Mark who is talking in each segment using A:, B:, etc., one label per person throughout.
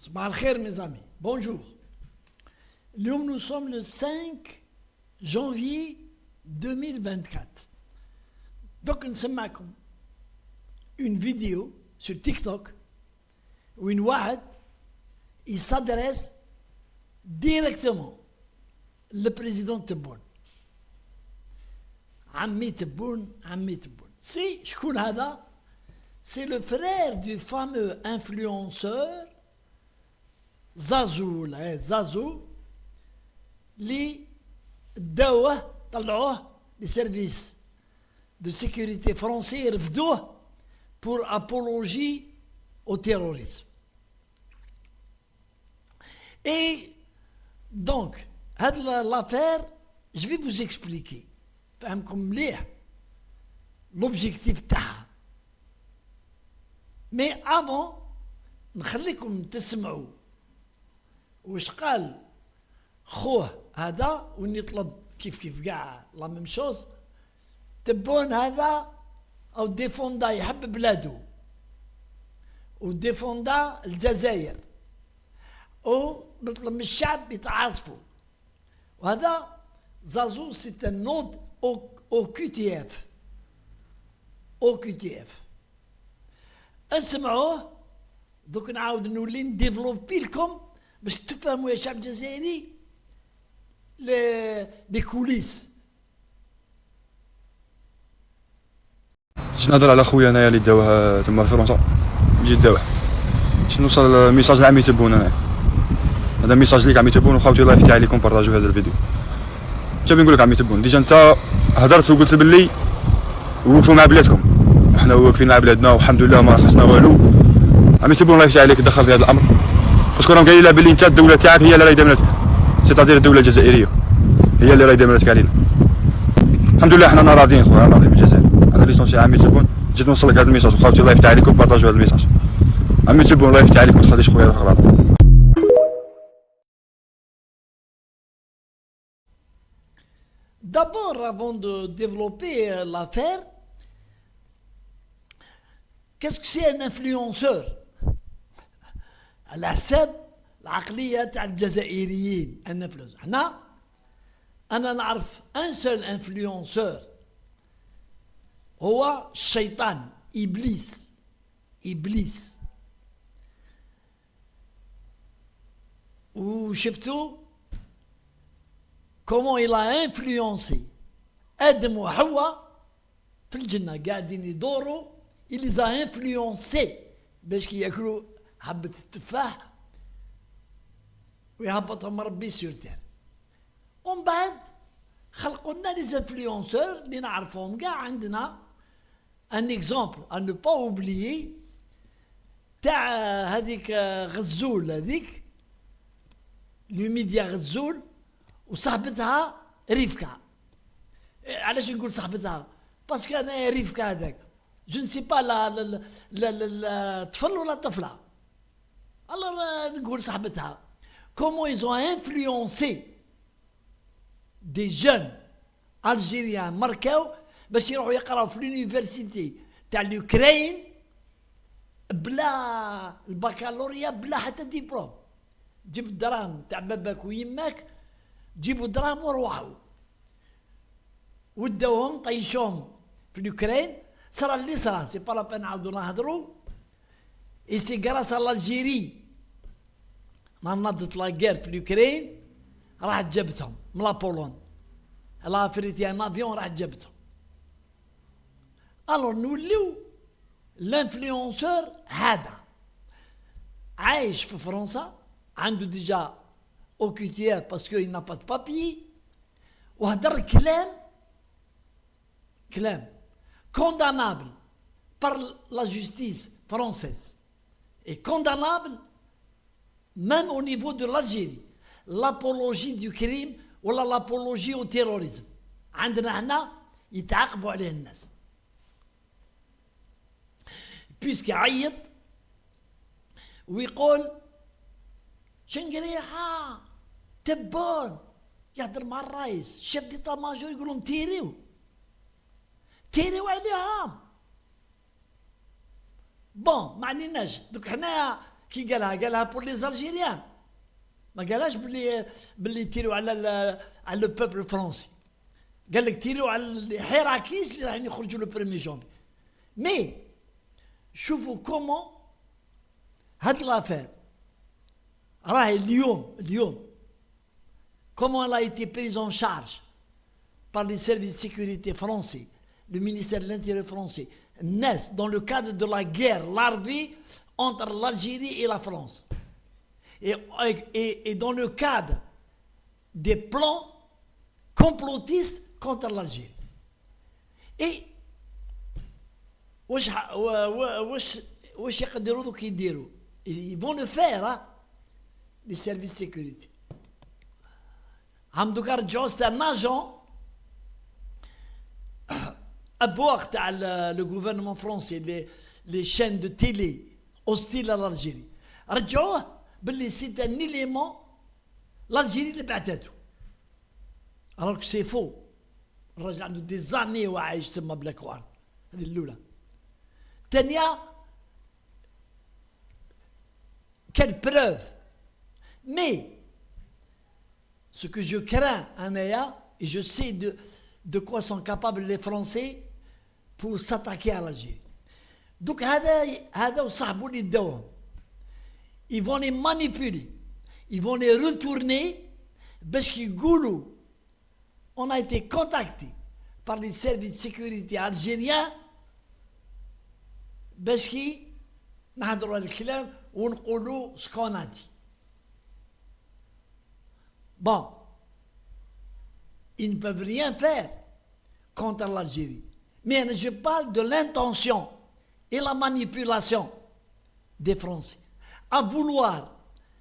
A: Sabah al-khair mes amis, bonjour. Nous sommes le 5 janvier 2024. Donc nous sommes une vidéo sur TikTok où une wahad il s'adresse directement le président Tebboune. Ammi Tebboune. C'est le frère du fameux influenceur Zazou, les services de sécurité français pour apologie au terrorisme. Et donc, l'affaire, je vais vous expliquer. L'objectif تاعها. Mais avant, نخليكم تسمعوا واش قال خوه هذا ونطلب كيف كاع لا ميم شوز. تبون هذا او ديفوندا يحب بلادو وديفوندا الجزائر ونطلب من الشعب يتعاطفوا. وهذا زازو سي ان نود او كي تي اف اسمعوه دوك نعاود نولي نديفلوبي لكم باش تفهموا يا شعب الجزائري لي كوليس.
B: جيت نهضر على خويا انايا اللي داوه تما في فرنسا، جيت داوه باش نوصل ميساج لعمي تبون. انا هذا ميساج ليك عمي تبون وخاوتي الله يفتح عليكم بارطاجيو هذا الفيديو. جا نقول لك عمي تبون، ديجا انت هضرت وقلت باللي وقفوا مع بلادكم، حنا واقفين مع بلادنا والحمد لله ما خصنا والو. عمي تبون الله يفتح عليك دخل في هذا الامر، باسكو راهم قايلين لها باللي انت الدوله تاعك هي اللي راهي دامنتك، سيتادير الدوله الجزائريه هي اللي راهي دامنتك علينا. الحمد لله حنا راضيين خويا، راضيين بالجزائر. انا ليسونسي عمي تبون، جيت نوصل لك هذا الميساج وخاوتي الله يفتح عليكم بارطاجيو هذا الميساج. عمي تبون الله يفتح عليك ما تخليش خويا يروح غلط.
A: D'abord, avant de développer l'affaire, qu'est-ce que c'est un influenceur? على حسب العقلية تاع الجزائريين الانفلونسور. أنا نعرف ان سول انفلونسور هو الشيطان إبليس. وشفتوا comment il a influencé آدم وحواء في الجنة قاعدين يدوروا. il les a influencés باش كي ياكلوا حبة التفاح ويهبطهم ربي سور تير. ومن بعد خلقوا لنا لي انفلونسور اللي نعرفوهم كاع. عندنا ان اكزومبل ان با اوبليي تاع هذيك غزول، هذيك لوميديا غزول وصاحبتها ريفكا. علاش نقول صاحبتها؟ باسكو انا ريفكا هذاك جو نسي با لا طفل ولا طفله، alors نقول صاحبتها. comment ils ont influencé des jeunes algériens ماركاو باش يروحوا يقراو في لونيفرسيتي تاع اليوكرين بلا البكالوريا بلا حتى ديبلوم. جيب الدراهم تاع باباك ويماك، جيبوا دراهم وروحوا وداوهم طيشوهم في اليوكرين. صرا اللي صرا سي با لابان نعاودو نهضرو. اي سي غراس ا الجيري ما نضت لا غير في اليوكرين راح جابتهم من لابولون. لا فريتي ان افيون راح جابتهم. الو نوليو الانفلونسور هذا عايش في فرنسا، عنده ديجا اوكيتير باسكو il n'a pas de papier، وهدر كلام condamnable par la justice française et condamnable même au niveau de l'Algérie. l'apologie du crime ولا l'apologie au terrorisme عندنا هنا يتعاقبوا عليه الناس. بيسك يعيط ويقول شنقريحة تبون يهدر مع الرئيس شيف ديتا ماجور يقول لهم تيريو عليهم. بون ما عنيناش دوك حنايا كي قالها pour les Algériens. ما قالهاش باللي تيروا على لو بوبل الفرنسي. قال لك تيروا على الحراكيس اللي راح يخرجوا لو بريمي جونفي. مي شوفوا كومون هاد لافير راهي اليوم comment elle a été prise en charge par les services de sécurité français, le ministère de l'Intérieur français, naissent dans le cadre de la guerre larvée entre l'Algérie et la France. Et dans le cadre des plans complotistes contre l'Algérie. Et ils vont le faire, hein, les services de sécurité. Hamdou Kardjo, c'est un agent à bord le gouvernement français, les chaînes de télé hostiles à l'Algérie. رجعوه باللي c'est un élément l'Algérie اللي بعثته. Alors que c'est faux. الراجل عنده دي زاني وعايش تما بلا كوان. هذه الأولى. الثانية quelle preuve. Mais ce que je crains, Anaya, et je sais de quoi sont capables les Français pour s'attaquer à l'Algérie. Donc, ils vont les manipuler, ils vont les retourner, parce qu'ils goulou, on a été contacté par les services de sécurité algériens, parce qu'ils نهضروا الكلام ونقولوا ce qu'on a dit. Bon, ils ne peuvent rien faire contre l'Algérie. Mais je parle de l'intention et la manipulation des Français à vouloir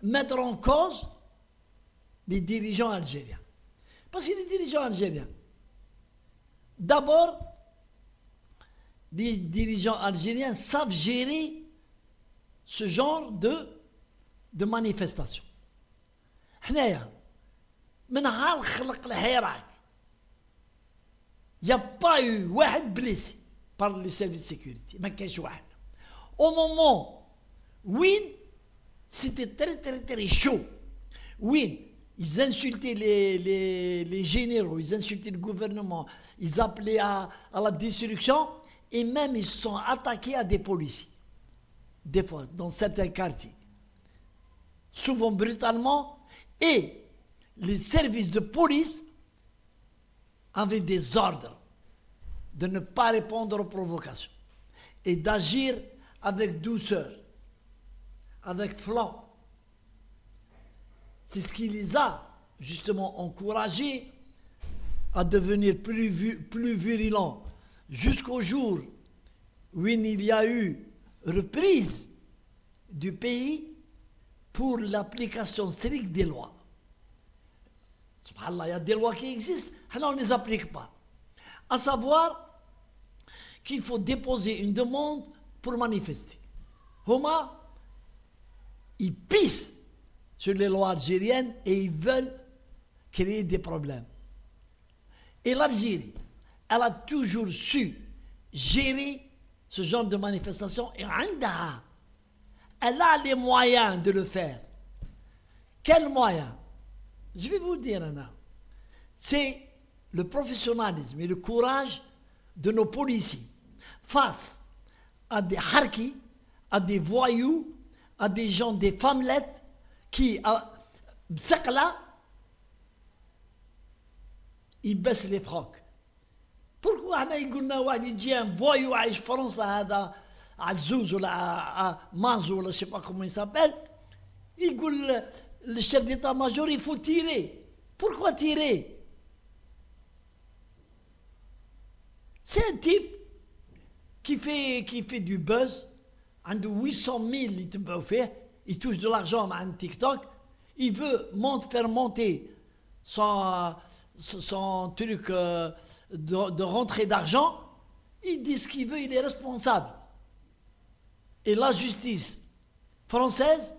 A: mettre en cause les dirigeants algériens. Parce que les dirigeants algériens, d'abord, les dirigeants algériens savent gérer ce genre de manifestation. حنايا من نهار خلق الحراك il n'y a pas eu واحد blessé par les services de sécurité. ما كاينش واحد. Au moment où c'était très chaud, où ils insultaient les généraux, ils insultaient le gouvernement, ils appelaient à la destruction et même ils se sont attaqués à des policiers. Des fois, dans certains quartiers. Souvent brutalement, et les services de police avaient des ordres de ne pas répondre aux provocations et d'agir avec douceur, avec flanc. C'est ce qui les a justement encouragés à devenir plus virulents jusqu'au jour où il y a eu reprise du pays pour l'application stricte des lois. Subhanallah, il y a des lois qui existent, on ne les applique pas. À savoir qu'il faut déposer une demande pour manifester. Homa, ils pissent sur les lois algériennes et ils veulent créer des problèmes. Et l'Algérie, elle a toujours su gérer ce genre de manifestation et elle a les moyens de le faire. Quels moyens? Je vais vous dire, Anna. C'est le professionnalisme et le courage de nos policiers face à des harkis, à des voyous, à des gens, des femmelettes qui, ils baissent les frocs. Pourquoi on a dit un voyou à France, à Azouz ou à Mazou, je ne sais pas comment il s'appelle, il dit le chef d'état-major, il faut tirer. Pourquoi tirer? C'est un type qui fait du buzz, en 800 000, il touche de l'argent à un TikTok, il veut faire monter son truc de rentrée d'argent, il dit ce qu'il veut, il est responsable. Et la justice française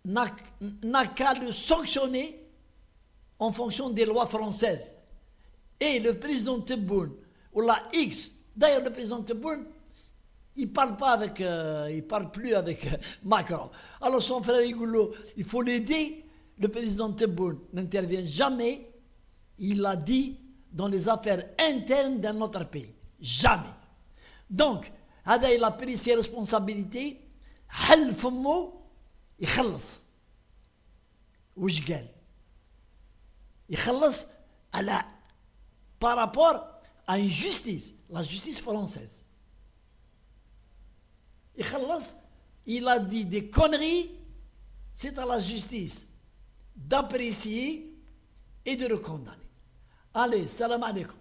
A: n'a qu'à le sanctionner en fonction des lois françaises. Et le président Tebboune, ou la X, d'ailleurs le président Tebboune, il parle pas avec, il parle plus avec Macron. Alors son frère rigolo, il faut l'aider. Le président Tebboune n'intervient jamais. Il l'a dit dans les affaires internes d'un autre pays. Jamais. Donc, هذا il a pris ses responsabilités. حل فمه يخلص. وش قال؟ يخلص على par rapport à une justice, la justice française. Il a dit des conneries, c'est à la justice d'apprécier et de le condamner. Allez, salam alaikum.